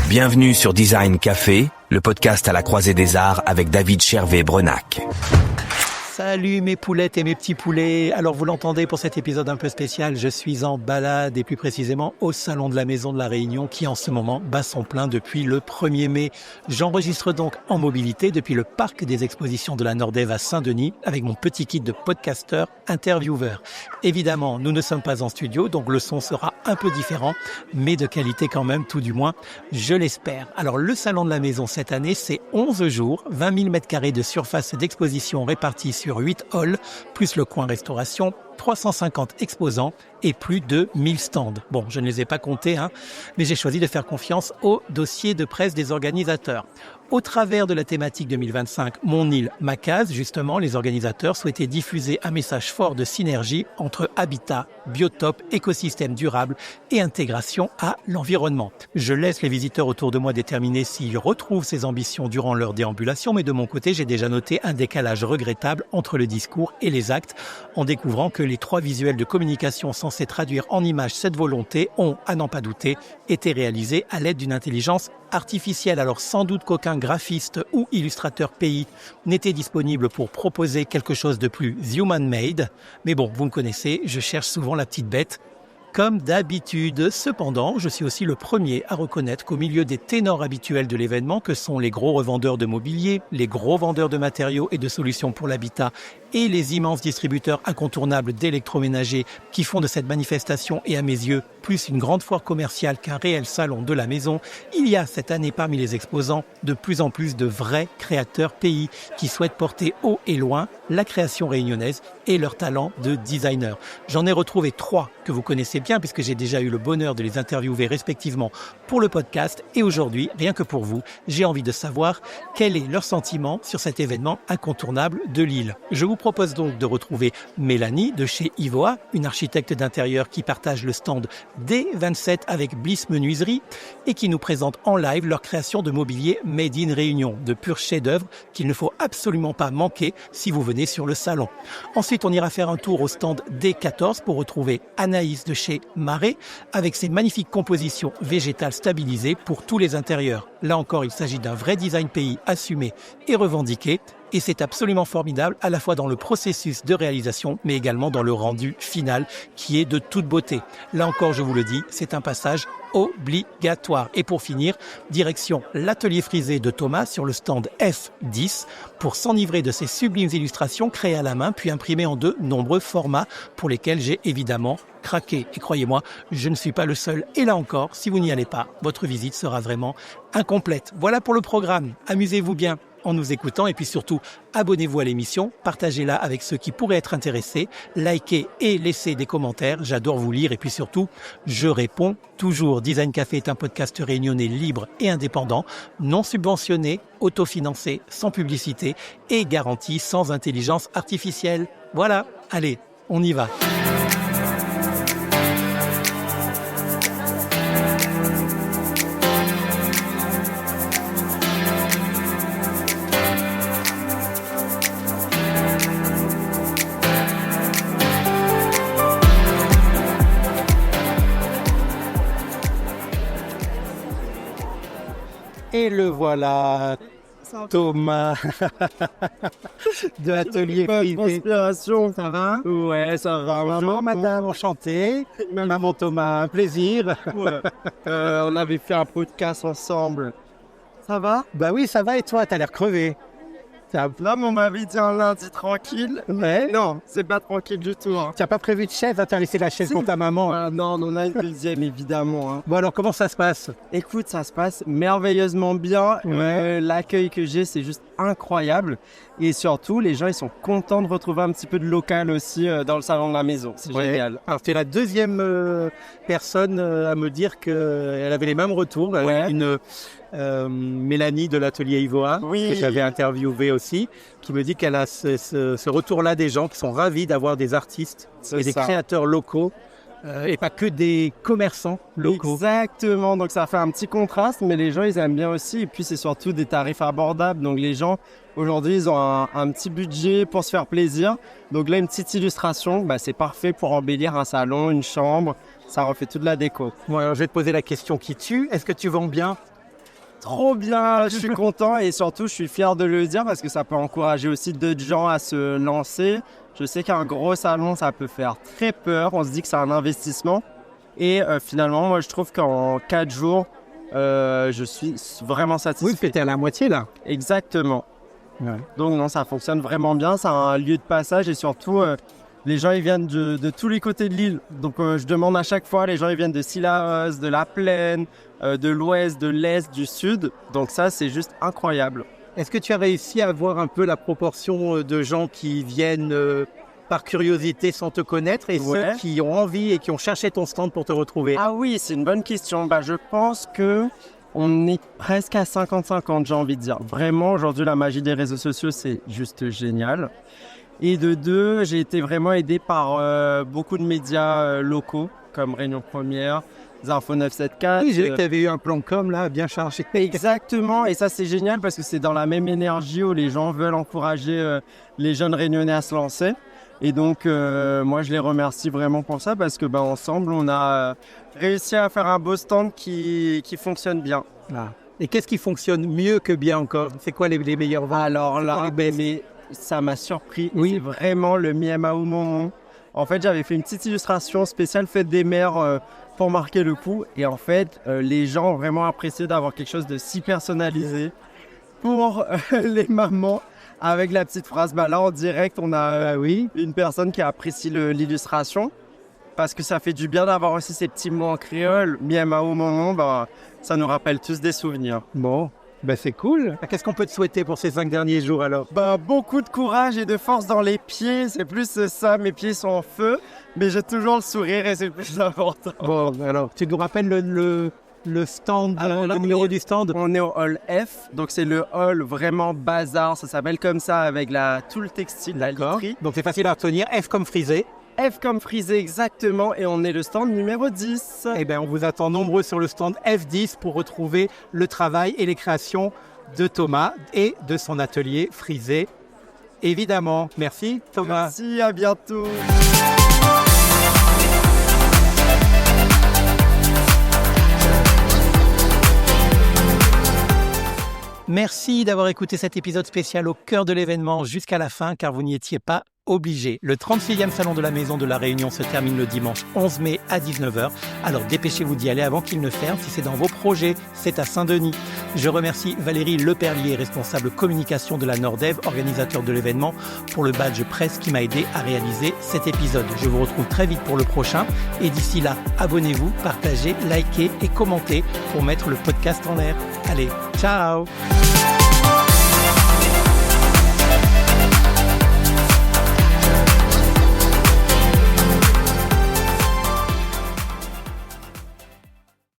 Bienvenue sur Design Café, le podcast à la croisée des arts avec David Chervé-Brenac. Salut mes poulettes et mes petits poulets. Alors vous l'entendez pour cet épisode un peu spécial, je suis en balade et plus précisément au Salon de la Maison de la Réunion qui en ce moment bat son plein depuis le 1er mai. J'enregistre donc en mobilité depuis le parc des expositions de la Nordève à Saint-Denis avec mon petit kit de podcasteur intervieweur. Évidemment, nous ne sommes pas en studio donc le son sera un peu différent mais de qualité quand même, tout du moins, je l'espère. Alors le Salon de la Maison cette année c'est 11 jours, 20 000 m² de surface d'exposition répartie sur 8 halls, plus le coin restauration, 350 exposants et plus de 1000 stands. Bon, je ne les ai pas comptés, mais j'ai choisi de faire confiance au dossier de presse des organisateurs. Au travers de la thématique 2025 Mon île, ma case, justement, les organisateurs souhaitaient diffuser un message fort de synergie entre habitat, biotope, écosystème durable et intégration à l'environnement. Je laisse les visiteurs autour de moi déterminer s'ils retrouvent ces ambitions durant leur déambulation, mais de mon côté, j'ai déjà noté un décalage regrettable entre le discours et les actes, en découvrant que les 3 visuels de communication censés traduire en images cette volonté ont, à n'en pas douter, été réalisés à l'aide d'une intelligence artificielle. Alors sans doute qu'aucun graphiste ou illustrateur pays n'était disponible pour proposer quelque chose de plus human-made. Mais bon, vous me connaissez, je cherche souvent la petite bête. Comme d'habitude. Cependant, je suis aussi le premier à reconnaître qu'au milieu des ténors habituels de l'événement, que sont les gros revendeurs de mobilier, les gros vendeurs de matériaux et de solutions pour l'habitat et les immenses distributeurs incontournables d'électroménager qui font de cette manifestation, et à mes yeux, plus une grande foire commerciale qu'un réel salon de la maison, il y a cette année parmi les exposants de plus en plus de vrais créateurs pays qui souhaitent porter haut et loin la création réunionnaise et leur talent de designer. J'en ai retrouvé 3 que vous connaissez bien puisque j'ai déjà eu le bonheur de les interviewer respectivement pour le podcast, et aujourd'hui, rien que pour vous, j'ai envie de savoir quel est leur sentiment sur cet événement incontournable de Lille. Je vous propose donc de retrouver Mélanie de chez Ivoa, une architecte d'intérieur qui partage le stand D27 avec Bliss Menuiserie et qui nous présente en live leur création de mobilier Made in Réunion, de purs chefs-d'œuvre qu'il ne faut absolument pas manquer si vous venez sur le salon. Ensuite, on ira faire un tour au stand D14 pour retrouver Anaïs de chez Marais avec ses magnifiques compositions végétales stabilisées pour tous les intérieurs. Là encore, il s'agit d'un vrai design pays assumé et revendiqué. Et c'est absolument formidable, à la fois dans le processus de réalisation, mais également dans le rendu final, qui est de toute beauté. Là encore, je vous le dis, c'est un passage obligatoire. Et pour finir, direction l'atelier frisé de Thomas sur le stand F10 pour s'enivrer de ces sublimes illustrations créées à la main, puis imprimées en de nombreux formats pour lesquels j'ai évidemment craqué. Et croyez-moi, je ne suis pas le seul. Et là encore, si vous n'y allez pas, votre visite sera vraiment incomplète. Voilà pour le programme. Amusez-vous bien en nous écoutant, et puis surtout, abonnez-vous à l'émission, partagez-la avec ceux qui pourraient être intéressés, likez et laissez des commentaires, j'adore vous lire, et puis surtout, je réponds toujours. Design Café est un podcast réunionnais libre et indépendant, non subventionné, autofinancé, sans publicité et garanti sans intelligence artificielle. Voilà, allez, on y va. Et le voilà, Thomas de l'atelier privé. Ça va? Ouais, ça va. Bonjour madame, enchanté. Maman Thomas, un plaisir. Ouais. On avait fait un podcast ensemble. Ça va? Bah oui, ça va, et toi, t'as l'air crevé. Là, on m'avait dit un lundi tranquille. Ouais. Non, c'est pas tranquille du tout. Tu n'as pas prévu de chaise? T'as laissé la chaise pour ta maman. Non, on en a une deuxième, évidemment. Bon alors, comment ça se passe? Écoute, ça se passe merveilleusement bien. Ouais. L'accueil que j'ai, c'est juste incroyable. Et surtout, les gens, ils sont contents de retrouver un petit peu de local aussi dans le salon de la maison. C'est génial. Alors, tu es la deuxième personne à me dire qu'elle avait les mêmes retours. Ouais. Une Mélanie de l'atelier Ivoa, oui, que j'avais interviewé aussi, qui me dit qu'elle a ce retour-là des gens qui sont ravis d'avoir des artistes et des créateurs locaux. Et pas que des commerçants locaux. Exactement, donc ça fait un petit contraste, mais les gens ils aiment bien aussi, et puis c'est surtout des tarifs abordables, donc les gens aujourd'hui ils ont un petit budget pour se faire plaisir, donc là une petite illustration, c'est parfait pour embellir un salon, une chambre, ça refait toute la déco. Bon, alors je vais te poser la question qui tue, est-ce que tu vends bien? trop bien, je suis content et surtout je suis fier de le dire parce que ça peut encourager aussi d'autres gens à se lancer. Je sais qu'un gros salon, ça peut faire très peur, on se dit que c'est un investissement et finalement, moi je trouve qu'en 4 jours, je suis vraiment satisfait. Oui, parce que t'es à la moitié là. Exactement. Ouais. Donc non, ça fonctionne vraiment bien, c'est un lieu de passage et surtout les gens ils viennent de tous les côtés de l'île. Donc je demande à chaque fois, les gens ils viennent de Syllaos, de la Plaine, de l'ouest, de l'est, du sud. Donc ça c'est juste incroyable. Est-ce que tu as réussi à voir un peu la proportion de gens qui viennent par curiosité sans te connaître et Ouais. ceux qui ont envie et qui ont cherché ton stand pour te retrouver? Ah oui, c'est une bonne question. Je pense que on est presque à 50-50, j'ai envie de dire. Vraiment, aujourd'hui, la magie des réseaux sociaux, c'est juste génial. Et de deux, j'ai été vraiment aidé par beaucoup de médias locaux, comme Réunion Première, Info 974. Oui, j'ai vu que tu avais eu un plan com là, bien chargé. Exactement, et ça c'est génial parce que c'est dans la même énergie où les gens veulent encourager les jeunes réunionnais à se lancer. Et donc moi je les remercie vraiment pour ça parce que ensemble on a réussi à faire un beau stand qui fonctionne bien. Ah. Et qu'est-ce qui fonctionne mieux que bien encore? C'est quoi les meilleurs vins? Alors là, mais ça m'a surpris. Oui. C'est vraiment le Miamao Momon. En fait, j'avais fait une petite illustration spéciale Fête des Mères pour marquer le coup. Et en fait, les gens ont vraiment apprécié d'avoir quelque chose de si personnalisé pour les mamans avec la petite phrase. Là, en direct, on a une personne qui apprécie l'illustration parce que ça fait du bien d'avoir aussi ces petits mots en créole. Miamao Momon, ça nous rappelle tous des souvenirs. Bon, c'est cool. Qu'est-ce qu'on peut te souhaiter pour ces 5 derniers jours alors? Beaucoup de courage et de force dans les pieds, c'est plus ça, mes pieds sont en feu, mais j'ai toujours le sourire et c'est le plus important. Bon, alors, tu nous rappelles le stand, le numéro du stand? On est au hall F, donc c'est le hall vraiment bazar, ça s'appelle comme ça avec tout le textile, la literie. Donc c'est facile à retenir, F comme frisé. F comme frisé exactement, et on est le stand numéro 10. Eh bien, on vous attend nombreux sur le stand F10 pour retrouver le travail et les créations de Thomas et de son atelier frisé. Évidemment. Merci Thomas. Merci, à bientôt. Merci d'avoir écouté cet épisode spécial au cœur de l'événement jusqu'à la fin, car vous n'y étiez pas obligé. Le 36e salon de la Maison de la Réunion se termine le dimanche 11 mai à 19h. Alors dépêchez-vous d'y aller avant qu'il ne ferme si c'est dans vos projets. C'est à Saint-Denis. Je remercie Valérie Leperlier, responsable communication de la Nordev, organisateur de l'événement, pour le badge presse qui m'a aidé à réaliser cet épisode. Je vous retrouve très vite pour le prochain. Et d'ici là, abonnez-vous, partagez, likez et commentez pour mettre le podcast en l'air. Allez, ciao!